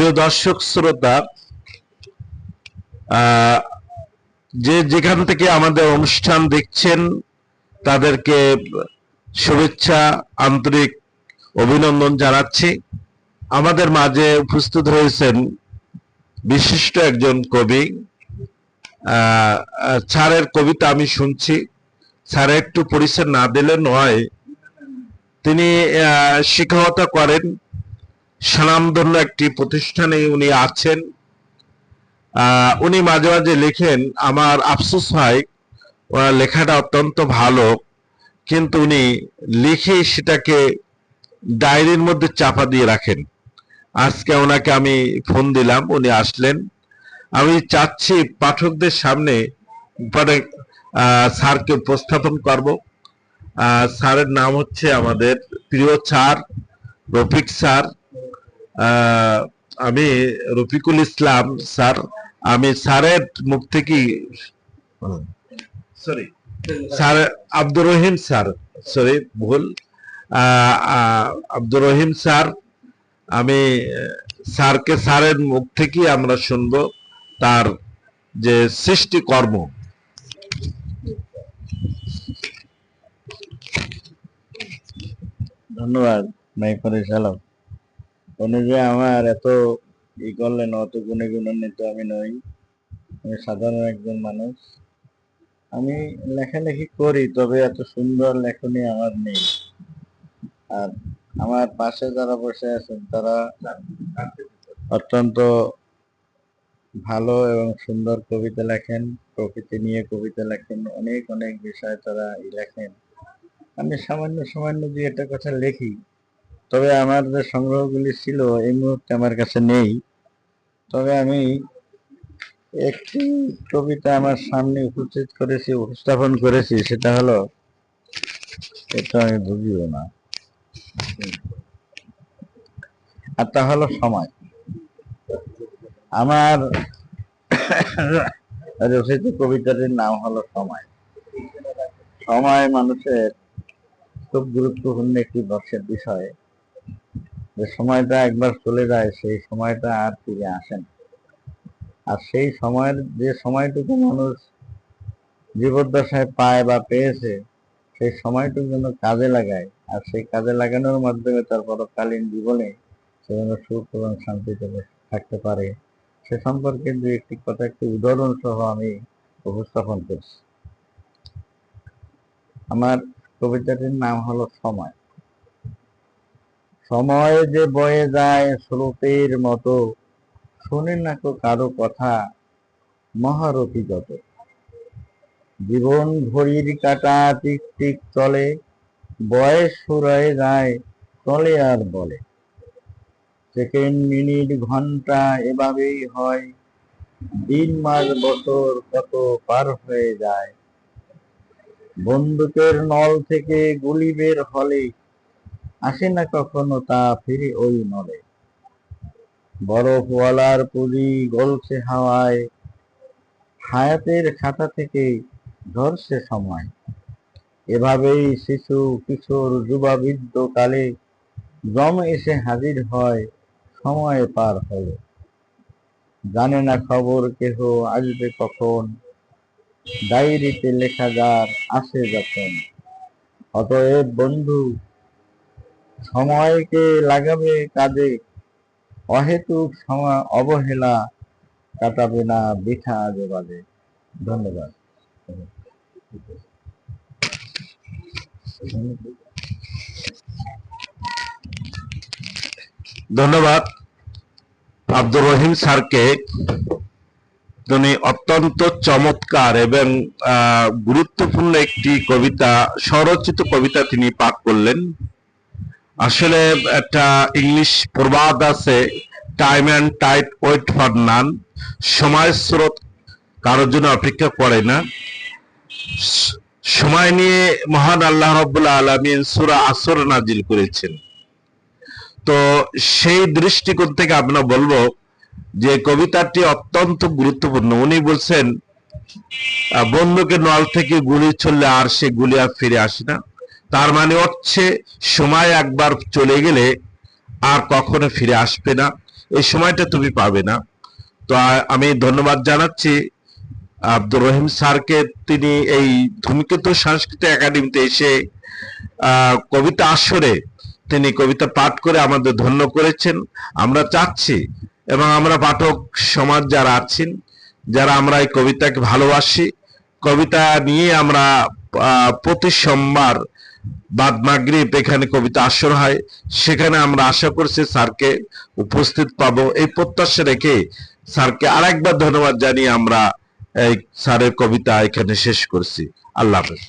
প্রিয় দর্শক শ্রোতা, যে যেখান থেকে আমাদের অনুষ্ঠান দেখছেন তাদেরকে শুভেচ্ছা, আন্তরিক অভিনন্দন জানাচ্ছি। আমাদের মাঝে উপস্থিত হয়েছেন বিশিষ্ট একজন কবি। স্যারের কবিতা আমি শুনছি, স্যার একটু পরিচয় না দিলে নয়। তিনি শিক্ষকতা করেন, স্বনামধন্য একটি প্রতিষ্ঠানে উনি আছেন। উনি মাঝে মাঝে লেখেন, আমার আফসোস হয় ওনার লেখাটা অত্যন্ত ভালো, কিন্তু উনি লিখে সেটাকে ডায়েরির মধ্যে চাপা দিয়ে রাখেন। আজকে ওনাকে আমি ফোন দিলাম, উনি আসলেন। আমি চাচ্ছি পাঠকদের সামনে স্যারকে উপস্থাপন করব। স্যারের নাম হচ্ছে আমাদের প্রিয় স্যার রফিক স্যার। আমি রফিকুল ইসলাম স্যার। আমি স্যারের মুখ থেকে sir Abdur Rahim sir, sorry ভুল, আব্দুর রহিম স্যার। আমি স্যারকে স্যারের মুখ থেকে আমরা শুনবো তার যে সৃষ্টিকর্ম। ধন্যবাদ মাইফরে সালাম। উনি যে আমার এত ই করলেন, অত গুণে গুণান্বিত আমি নই। আমি সাধারণ একজন মানুষ। আমি লেখালেখি করি, তবে এত সুন্দর লেখনী আমার নেই। আর আমার পাশে যারা বসে আছেন তারা অত্যন্ত ভালো এবং সুন্দর কবিতা লেখেন, প্রকৃতি নিয়ে কবিতা লেখেন, অনেক অনেক বিষয় তারা লেখেন। আমি সামান্য সামান্য দুই একটা কথা লিখি, তবে আমার যে সংগ্রহগুলি ছিল এই মুহূর্তে আমার কাছে নেই। তবে আমি একটি কবিতা আমার সামনে উপস্থাপন করেছি, সেটা হলো, এটা আমি বুঝিও না, আর তা হলো সময়। আমার রচিত কবিতাটির নাম হলো সময়। সময় মানুষের খুব গুরুত্বপূর্ণ একটি বিষয়। যে সময়টা একবার চলে যায়, সেই সময়টা আর ফিরে আসে না। আর সেই সময়ের যে সময়টুকু মানুষ জীবদ্দশায় পায় বা পেয়েছে, সেই সময়টুকু যেন কাজে লাগায়, আর সেই কাজে লাগানোর মাধ্যমে তার পরকালীন জীবনে সে যেন সুখ এবং শান্তিতে থাকতে পারে, সে সম্পর্কে দু একটি কথা, একটি উদাহরণ সহ আমি উপস্থাপন করছি। আমার কবিতাটির নাম হলো সময়। সময় যে বয়ে যায় স্রোতের মতো, শোনে না তো কারো কথা মহারথী যত। জীবন ঘড়ির কাঁটা টিক টিক চলে, বয়স ফুরায় যায় চলে আর বলে। সেকেন্ড মিনিট ঘন্টা এভাবেই হয়, দিন মাস বছর কত পার হয়ে যায়। বন্দুকের নল থেকে গুলি বের হলে আসে না কখনো তা ফিরে ওই নলে। বরফওয়ালার পুঁজি গলছে হাওয়ায়, হায়াতের খাতা থেকে ঝরছে সময়। এভাবেই শিশু কিশোর যুবা বৃদ্ধ কালে জম এসে হাজির হয় সময় পার হলে। জানে না খবর কেহ আসবে কখন, ডায়েরিতে লেখা যার আসে যখন। অতএব বন্ধু, সময়কে লাগাবে কাজে, অহেতুক সময় অবহেলা কাটাবে না বৃথা আজে বাজে। ধন্যবাদ। ধন্যবাদ আব্দুর রহিম স্যারকে। তিনি অত্যন্ত চমৎকার এবং গুরুত্বপূর্ণ একটি কবিতা, স্বরচিত কবিতা তিনি পাঠ করলেন। আসলে একটা ইংলিশ প্রবাদ আছে, time and tide wait for none. সময় স্রোত কারোর জন্য অপেক্ষা করে না। সময় নিয়ে মহান আল্লাহ রাব্বুল আলামিন সূরা আসর নাজিল করেছেন। তো সেই দৃষ্টিকোণ থেকে আমরা বলবো যে কবিতাটি অত্যন্ত গুরুত্বপূর্ণ। উনি বলছেন, বন্দুকের নল থেকে গুলি ছুড়লে আর সে গুলি আর ফিরে আসে না। তার মানে হচ্ছে সময় একবার চলে গেলে আর কখনো ফিরে আসবে না। এই সময়টা তুমি পাবে না। তো আমি ধন্যবাদ জানাচ্ছি আব্দুর রহিম স্যারকে। তিনি এই ধূমকেতু সাংস্কৃতিক একাডেমিতে এসে কবিতা আসরে তিনি কবিতা পাঠ করে আমাদের ধন্য করেছেন। আমরা চাচ্ছি এবং আমরা পাঠক সমাজ যারা আছেন, যারা আমরা এই কবিতাকে ভালোবাসি, কবিতা নিয়ে আমরা প্রতি সোমবার বাদ মাগরিব এখানে কবিতা আসর হয়, সেখানে আমরা আশা করছি স্যারকে উপস্থিত পাবো। এই প্রত্যাশা রেখে স্যারকে আরেকবার ধন্যবাদ জানিয়ে আমরা এই স্যারের কবিতা এখানে শেষ করছি। আল্লাহ হাফেজ।